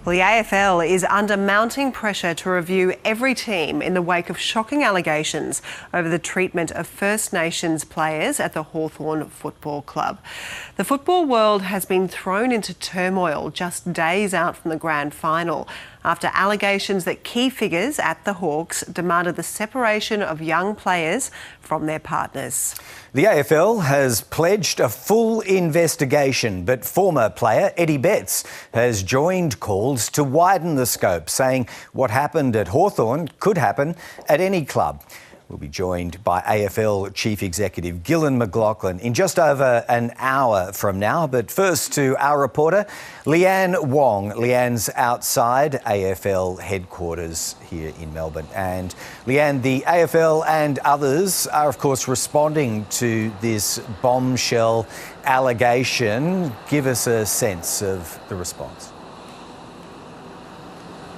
Well, the AFL is under mounting pressure to review every team in the wake of shocking allegations over the treatment of First Nations players at the Hawthorn Football Club. The football world has been thrown into turmoil just days out from the grand final after allegations that key figures at the Hawks demanded the separation of young players from their partners. The AFL has pledged a full investigation, but former player Eddie Betts has joined calls to widen the scope, saying what happened at Hawthorn could happen at any club. We'll be joined by AFL Chief Executive Gillon McLachlan in just over an hour from now. But first to our reporter, Leanne Wong. Leanne's outside AFL headquarters here in Melbourne. And Leanne, the AFL and others are, of course, responding to this bombshell allegation. Give us a sense of the response.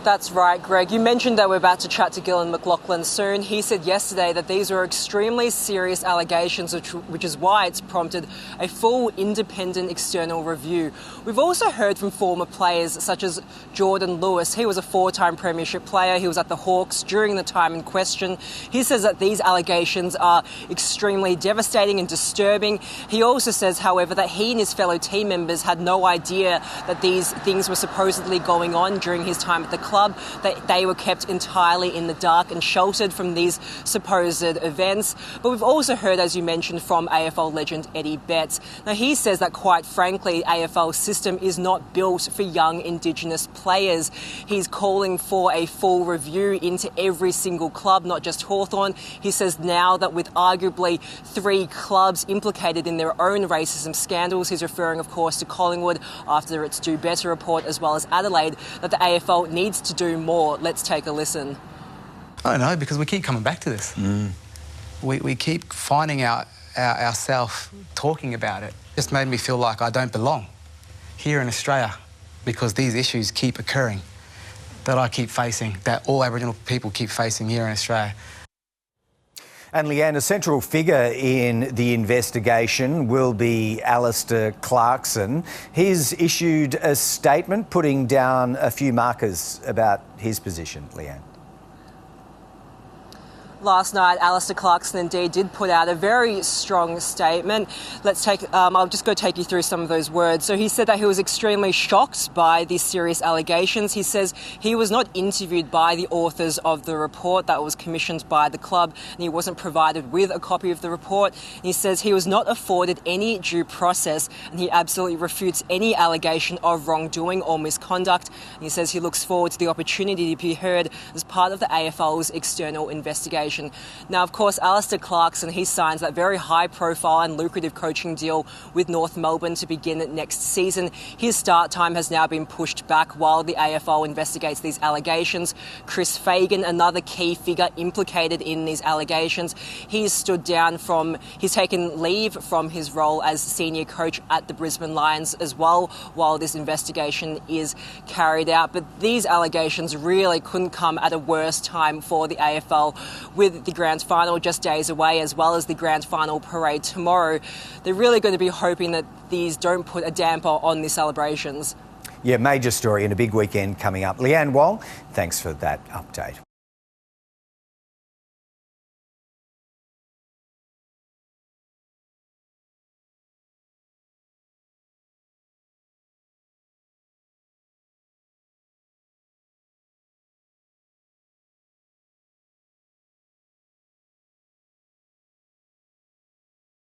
That's right, Greg. You mentioned that we're about to chat to Gillon McLachlan soon. He said yesterday that these were extremely serious allegations, which is why it's prompted a full independent external review. We've also heard from former players such as Jordan Lewis. He was a four-time premiership player. He was at the Hawks during the time in question. He says that these allegations are extremely devastating and disturbing. He also says, however, that he and his fellow team members had no idea that these things were supposedly going on during his time at the club, that they were kept entirely in the dark and sheltered from these supposed events. But we've also heard, as you mentioned, from AFL legend Eddie Betts. Now, he says that, quite frankly, AFL's system is not built for young Indigenous players. He's calling for a full review into every single club, not just Hawthorn. He says now that with arguably 3 clubs implicated in their own racism scandals, he's referring, of course, to Collingwood after its Do Better report, as well as Adelaide, that the AFL needs to do more. Let's take a listen. I don't know, because we keep coming back to this. We keep finding ourselves talking about it. It just made me feel like I don't belong here in Australia because these issues keep occurring that I keep facing, that all Aboriginal people keep facing here in Australia. And Leanne, a central figure in the investigation will be Alastair Clarksons. He's issued a statement putting down a few markers about his position, Leanne. Last night, Alastair Clarksons indeed did put out a very strong statement. I'll just go take you through some of those words. So he said that he was extremely shocked by these serious allegations. He says he was not interviewed by the authors of the report that was commissioned by the club, and he wasn't provided with a copy of the report. And he says he was not afforded any due process, and he absolutely refutes any allegation of wrongdoing or misconduct. And he says he looks forward to the opportunity to be heard as part of the AFL's external investigation. Now, of course, Alastair Clarksons, he signs that very high-profile and lucrative coaching deal with North Melbourne to begin next season. His start time has now been pushed back while the AFL investigates these allegations. Chris Fagan, another key figure implicated in these allegations, he's taken leave from his role as senior coach at the Brisbane Lions as well while this investigation is carried out. But these allegations really couldn't come at a worse time for the AFL, with the grand final just days away, as well as the grand final parade tomorrow. They're really going to be hoping that these don't put a damper on the celebrations. Yeah, major story and a big weekend coming up. Leanne Wong, thanks for that update.